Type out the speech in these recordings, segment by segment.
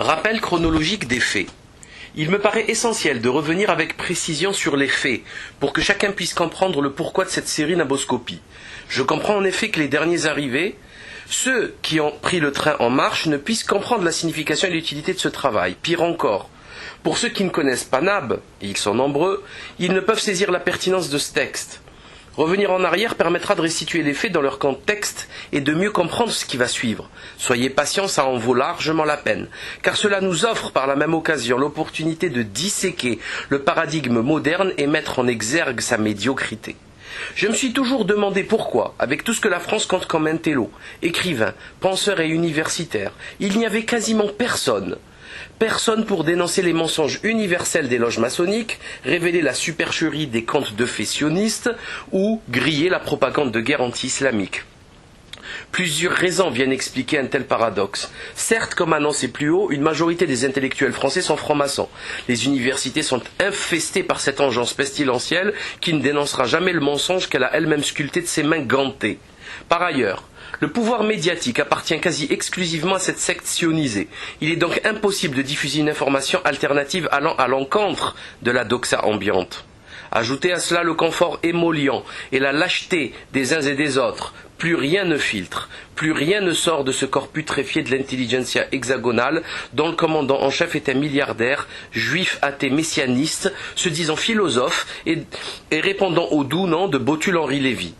Rappel chronologique des faits. Il me paraît essentiel de revenir avec précision sur les faits, pour que chacun puisse comprendre le pourquoi de cette série Naboscopie. Je comprends en effet que les derniers arrivés, ceux qui ont pris le train en marche, ne puissent comprendre la signification et l'utilité de ce travail. Pire encore, pour ceux qui ne connaissent pas Nab, et ils sont nombreux, ils ne peuvent saisir la pertinence de ce texte. Revenir en arrière permettra de restituer les faits dans leur contexte et de mieux comprendre ce qui va suivre. Soyez patients, ça en vaut largement la peine, car cela nous offre par la même occasion l'opportunité de disséquer le paradigme moderne et mettre en exergue sa médiocrité. Je me suis toujours demandé pourquoi, avec tout ce que la France compte comme intello, écrivain, penseur et universitaire, il n'y avait quasiment personne pour dénoncer les mensonges universels des loges maçonniques, révéler la supercherie des contes de faits sionistes ou griller la propagande de guerre anti-islamique. Plusieurs raisons viennent expliquer un tel paradoxe. Certes, comme annoncé plus haut, une majorité des intellectuels français sont francs-maçons. Les universités sont infestées par cette engeance pestilentielle qui ne dénoncera jamais le mensonge qu'elle a elle-même sculpté de ses mains gantées. Par ailleurs, le pouvoir médiatique appartient quasi exclusivement à cette secte sionisée. Il est donc impossible de diffuser une information alternative allant à l'encontre de la doxa ambiante. Ajoutez à cela le confort émollient et la lâcheté des uns et des autres. Plus rien ne filtre, plus rien ne sort de ce corps putréfié de l'intelligentsia hexagonale dont le commandant en chef est un milliardaire, juif athée messianiste, se disant philosophe et répondant au doux nom de Botul-Henri Lévy.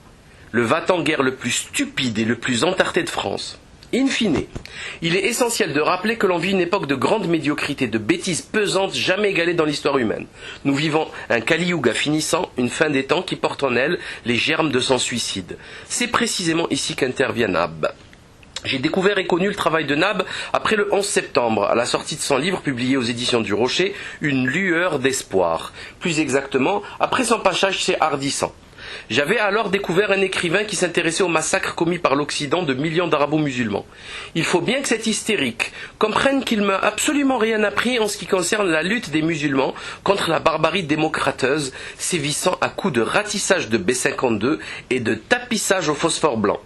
Le va-t-en-guerre le plus stupide et le plus entarté de France. In fine, il est essentiel de rappeler que l'on vit une époque de grande médiocrité, de bêtises pesantes jamais égalées dans l'histoire humaine. Nous vivons un Kali-Yuga finissant, une fin des temps qui porte en elle les germes de son suicide. C'est précisément ici qu'intervient Nab. J'ai découvert et connu le travail de Nab après le 11 septembre, à la sortie de son livre publié aux éditions du Rocher, Une lueur d'espoir. Plus exactement, après son passage chez Ardisson. J'avais alors découvert un écrivain qui s'intéressait au massacre commis par l'Occident de millions d'arabo-musulmans. Il faut bien que cet hystérique comprenne qu'il m'a absolument rien appris en ce qui concerne la lutte des musulmans contre la barbarie démocrateuse, sévissant à coups de ratissage de B-52 et de tapissage au phosphore blanc.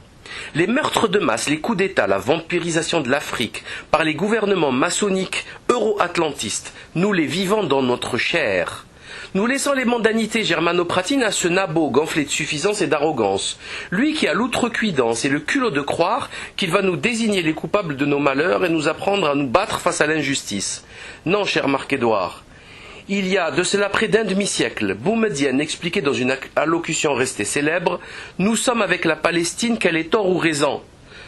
Les meurtres de masse, les coups d'État, la vampirisation de l'Afrique par les gouvernements maçonniques euro-atlantistes, nous les vivons dans notre chair. Nous laissons les mondanités germanopratines à ce nabot gonflé de suffisance et d'arrogance. Lui qui a l'outrecuidance et le culot de croire qu'il va nous désigner les coupables de nos malheurs et nous apprendre à nous battre face à l'injustice. Non, cher Marc-Édouard. Il y a de cela près d'un demi-siècle, Boumedienne expliquait dans une allocution restée célèbre, « Nous sommes avec la Palestine, qu'elle ait tort ou raison. »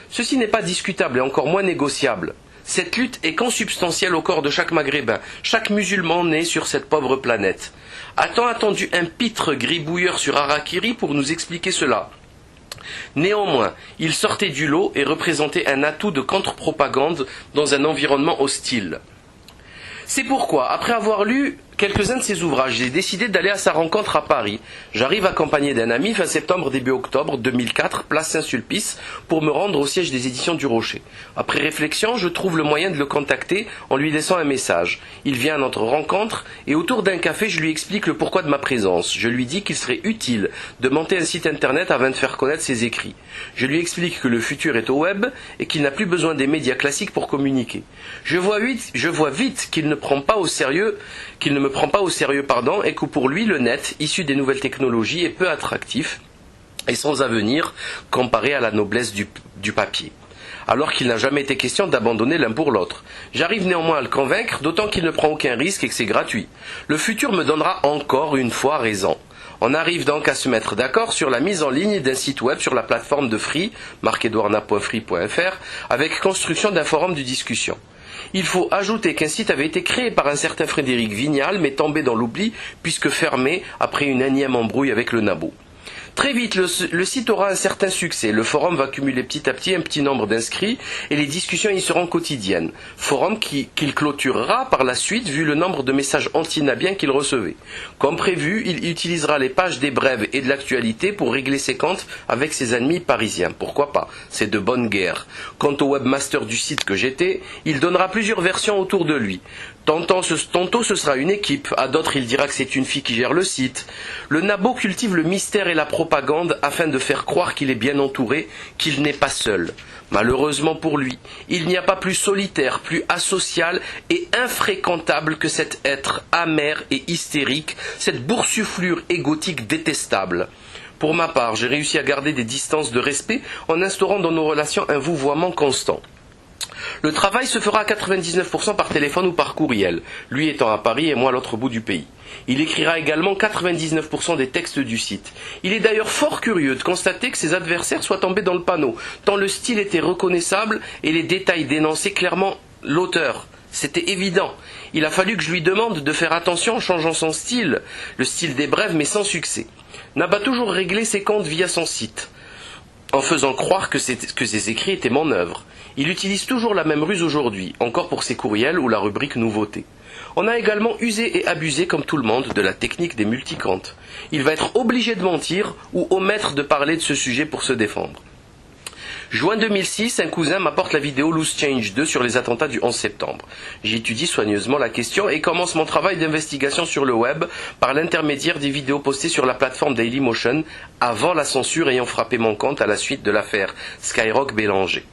Ceci n'est pas discutable et encore moins négociable. Cette lutte est consubstantielle au corps de chaque maghrébin, chaque musulman né sur cette pauvre planète. A-t-on attendu un pitre gribouilleur sur Harakiri pour nous expliquer cela ? Néanmoins, il sortait du lot et représentait un atout de contre-propagande dans un environnement hostile. C'est pourquoi, après avoir lu quelques-uns de ses ouvrages, j'ai décidé d'aller à sa rencontre à Paris. J'arrive accompagné d'un ami fin septembre, début octobre 2004, place Saint-Sulpice, pour me rendre au siège des éditions du Rocher. Après réflexion, je trouve le moyen de le contacter en lui laissant un message. Il vient à notre rencontre et autour d'un café, je lui explique le pourquoi de ma présence. Je lui dis qu'il serait utile de monter un site internet afin de faire connaître ses écrits. Je lui explique que le futur est au web et qu'il n'a plus besoin des médias classiques pour communiquer. Je vois vite qu'il ne me prend pas au sérieux, et que pour lui, le net, issu des nouvelles technologies, est peu attractif et sans avenir comparé à la noblesse du papier. Alors qu'il n'a jamais été question d'abandonner l'un pour l'autre. J'arrive néanmoins à le convaincre, d'autant qu'il ne prend aucun risque et que c'est gratuit. Le futur me donnera encore une fois raison. On arrive donc à se mettre d'accord sur la mise en ligne d'un site web sur la plateforme de Free, marc-edouardnap.free.fr, avec construction d'un forum de discussion. Il faut ajouter qu'un site avait été créé par un certain Frédéric Vignal, mais tombé dans l'oubli, puisque fermé après une énième embrouille avec le nabot. Très vite, le site aura un certain succès. Le forum va cumuler petit à petit un petit nombre d'inscrits et les discussions y seront quotidiennes. Forum qu'il clôturera par la suite vu le nombre de messages antinabiens qu'il recevait. Comme prévu, il utilisera les pages des brèves et de l'actualité pour régler ses comptes avec ses ennemis parisiens. Pourquoi pas? C'est de bonne guerre. Quant au webmaster du site que j'étais, il donnera plusieurs versions autour de lui. Tantôt ce sera une équipe, à d'autres il dira que c'est une fille qui gère le site. Le nabo cultive le mystère et la propagande afin de faire croire qu'il est bien entouré, qu'il n'est pas seul. Malheureusement pour lui, il n'y a pas plus solitaire, plus asocial et infréquentable que cet être amer et hystérique, cette boursouflure égotique détestable. Pour ma part, j'ai réussi à garder des distances de respect en instaurant dans nos relations un vouvoiement constant. Le travail se fera à 99% par téléphone ou par courriel, lui étant à Paris et moi à l'autre bout du pays. Il écrira également 99% des textes du site. Il est d'ailleurs fort curieux de constater que ses adversaires soient tombés dans le panneau, tant le style était reconnaissable et les détails dénonçaient clairement l'auteur. C'était évident. Il a fallu que je lui demande de faire attention en changeant son style, le style des brèves mais sans succès. N'a toujours réglé ses comptes via son site, en faisant croire que ses écrits étaient mon œuvre. Il utilise toujours la même ruse aujourd'hui, encore pour ses courriels ou la rubrique nouveautés. On a également usé et abusé, comme tout le monde, de la technique des multicantes. Il va être obligé de mentir ou omettre de parler de ce sujet pour se défendre. Juin 2006, un cousin m'apporte la vidéo Loose Change 2 sur les attentats du 11 septembre. J'étudie soigneusement la question et commence mon travail d'investigation sur le web par l'intermédiaire des vidéos postées sur la plateforme Dailymotion avant la censure ayant frappé mon compte à la suite de l'affaire Skyrock Bélanger.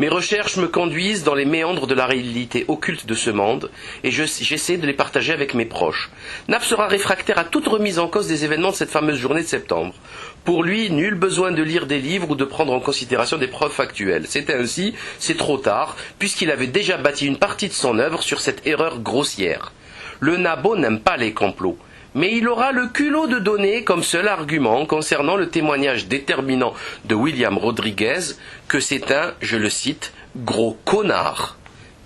Mes recherches me conduisent dans les méandres de la réalité occulte de ce monde et j'essaie de les partager avec mes proches. Nap sera réfractaire à toute remise en cause des événements de cette fameuse journée de septembre. Pour lui, nul besoin de lire des livres ou de prendre en considération des preuves factuelles. C'était ainsi, c'est trop tard, puisqu'il avait déjà bâti une partie de son œuvre sur cette erreur grossière. Le nabo n'aime pas les complots. Mais il aura le culot de donner comme seul argument concernant le témoignage déterminant de William Rodriguez que c'est un, je le cite, gros connard.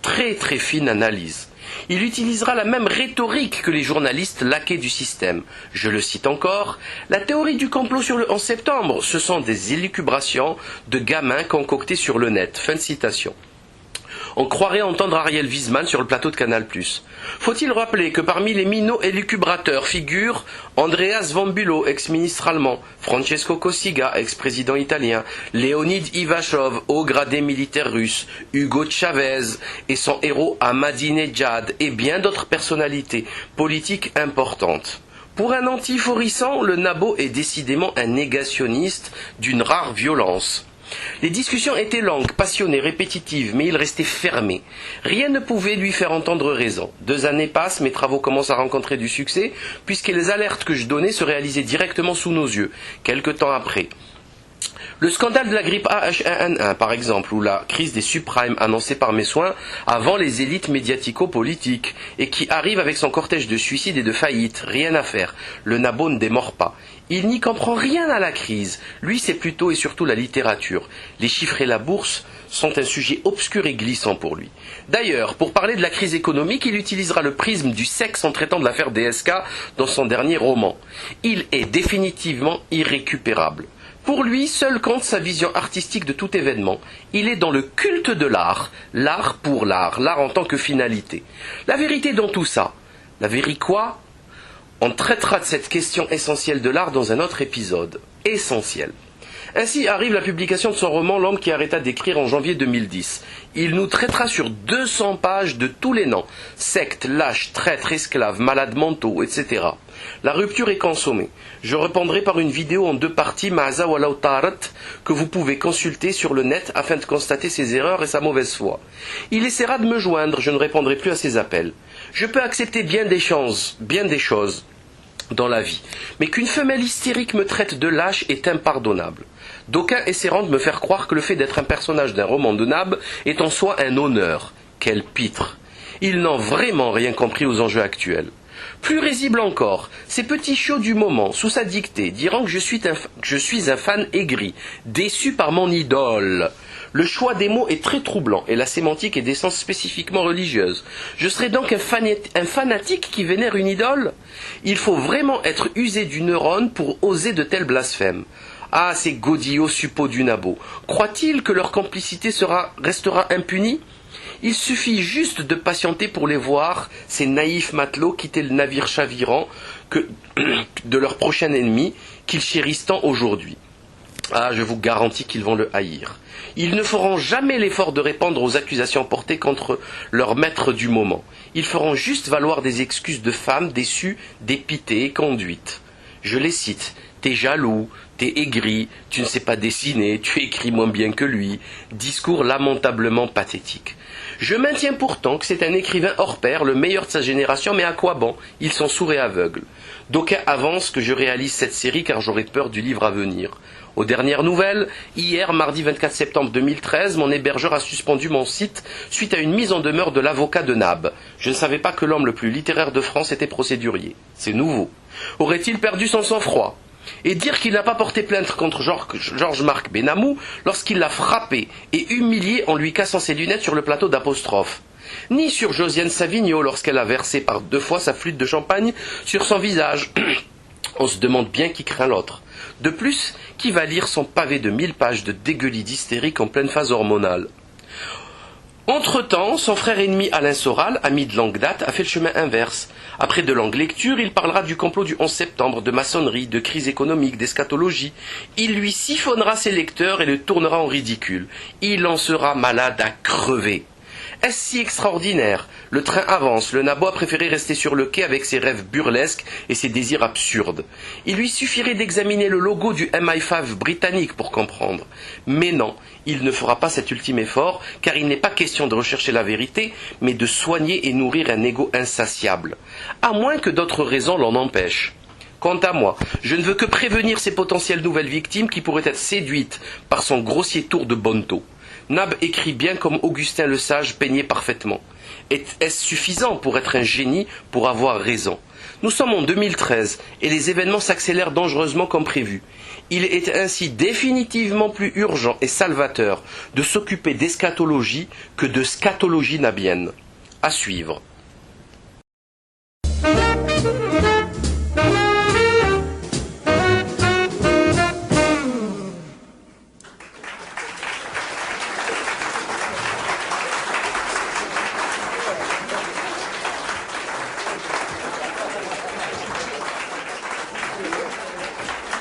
Très très fine analyse. Il utilisera la même rhétorique que les journalistes laqués du système. Je le cite encore, la théorie du complot sur le 11 septembre, ce sont des élucubrations de gamins concoctés sur le net. Fin de citation. On croirait entendre Ariel Wiesman sur le plateau de Canal+. Faut-il rappeler que parmi les mino-élucubrateurs figurent Andreas von Bülow, ex-ministre allemand, Francesco Cossiga, ex-président italien, Leonid Ivashov, haut gradé militaire russe, Hugo Chavez et son héros Ahmadinejad et bien d'autres personnalités politiques importantes. Pour un anti-forissant, le nabo est décidément un négationniste d'une rare violence. Les discussions étaient longues, passionnées, répétitives, mais il restait fermé. Rien ne pouvait lui faire entendre raison. 2 années passent, mes travaux commencent à rencontrer du succès, puisque les alertes que je donnais se réalisaient directement sous nos yeux, quelque temps après. Le scandale de la grippe H1N1, par exemple, ou la crise des subprimes annoncée par mes soins avant les élites médiatico-politiques, et qui arrive avec son cortège de suicides et de faillites, rien à faire. Le nabo ne démord pas. Il n'y comprend rien à la crise. Lui, c'est plutôt et surtout la littérature. Les chiffres et la bourse sont un sujet obscur et glissant pour lui. D'ailleurs, pour parler de la crise économique, il utilisera le prisme du sexe en traitant de l'affaire DSK dans son dernier roman. Il est définitivement irrécupérable. Pour lui, seul compte sa vision artistique de tout événement. Il est dans le culte de l'art pour l'art en tant que finalité. La vérité dans tout ça, la vérité quoi ? On traitera de cette question essentielle de l'art dans un autre épisode. Essentiel. Ainsi arrive la publication de son roman L'homme qui arrêta d'écrire en janvier 2010. Il nous traitera sur 200 pages de tous les noms, sectes, lâches, traîtres, esclaves, malades mentaux, etc. La rupture est consommée. Je répondrai par une vidéo en 2 parties, Ma'aza wa law tarat, que vous pouvez consulter sur le net afin de constater ses erreurs et sa mauvaise foi. Il essaiera de me joindre, je ne répondrai plus à ses appels. Je peux accepter bien des choses dans la vie, mais qu'une femelle hystérique me traite de lâche est impardonnable. D'aucuns essaieront de me faire croire que le fait d'être un personnage d'un roman de Nab est en soi un honneur. Quel pitre! Ils n'ont vraiment rien compris aux enjeux actuels. Plus risible encore, ces petits chiots du moment, sous sa dictée, diront que je suis un fan aigri, déçu par mon idole. Le choix des mots est très troublant et la sémantique est d'essence spécifiquement religieuse. Je serais donc un fanatique qui vénère une idole ? Il faut vraiment être usé du neurone pour oser de tels blasphèmes. Ah, ces godillots suppôts du nabo. Croient-ils que leur complicité restera impunie ? Il suffit juste de patienter pour les voir, ces naïfs matelots, quitter le navire chavirant de leur prochain ennemi, qu'ils chérissent tant aujourd'hui. Ah, je vous garantis qu'ils vont le haïr. Ils ne feront jamais l'effort de répondre aux accusations portées contre leur maître du moment. Ils feront juste valoir des excuses de femmes déçues, dépitées et conduites. Je les cite. T'es jaloux, t'es aigri, tu ne sais pas dessiner, tu écris moins bien que lui. Discours lamentablement pathétique. Je maintiens pourtant que c'est un écrivain hors pair, le meilleur de sa génération, mais à quoi bon? Ils sont sourds et aveugles. D'aucuns avancent que je réalise cette série car j'aurais peur du livre à venir. Aux dernières nouvelles, hier, mardi 24 septembre 2013, mon hébergeur a suspendu mon site suite à une mise en demeure de l'avocat de Nab. Je ne savais pas que l'homme le plus littéraire de France était procédurier. C'est nouveau. Aurait-il perdu son sang-froid? Et dire qu'il n'a pas porté plainte contre Georges-Marc Benamou lorsqu'il l'a frappé et humilié en lui cassant ses lunettes sur le plateau d'Apostrophe. Ni sur Josiane Savigno lorsqu'elle a versé par 2 fois sa flûte de champagne sur son visage. On se demande bien qui craint l'autre. De plus, qui va lire son pavé de 1000 pages de dégueulis d'hystérique en pleine phase hormonale? Entre-temps, son frère ennemi Alain Soral, ami de longue date, a fait le chemin inverse. Après de longues lectures, il parlera du complot du 11 septembre, de maçonnerie, de crise économique, d'eschatologie. Il lui siphonnera ses lecteurs et le tournera en ridicule. Il en sera malade à crever. Est-ce si extraordinaire? Le train avance, le nabo a préféré rester sur le quai avec ses rêves burlesques et ses désirs absurdes. Il lui suffirait d'examiner le logo du MI5 britannique pour comprendre. Mais non, il ne fera pas cet ultime effort, car il n'est pas question de rechercher la vérité, mais de soigner et nourrir un ego insatiable. À moins que d'autres raisons l'en empêchent. Quant à moi, je ne veux que prévenir ces potentielles nouvelles victimes qui pourraient être séduites par son grossier tour de bonneteau. Nab écrit bien comme Augustin le Sage peignait parfaitement. Est-ce suffisant pour être un génie, pour avoir raison? Nous sommes en 2013 et les événements s'accélèrent dangereusement comme prévu. Il est ainsi définitivement plus urgent et salvateur de s'occuper d'eschatologie que de scatologie nabienne. À suivre.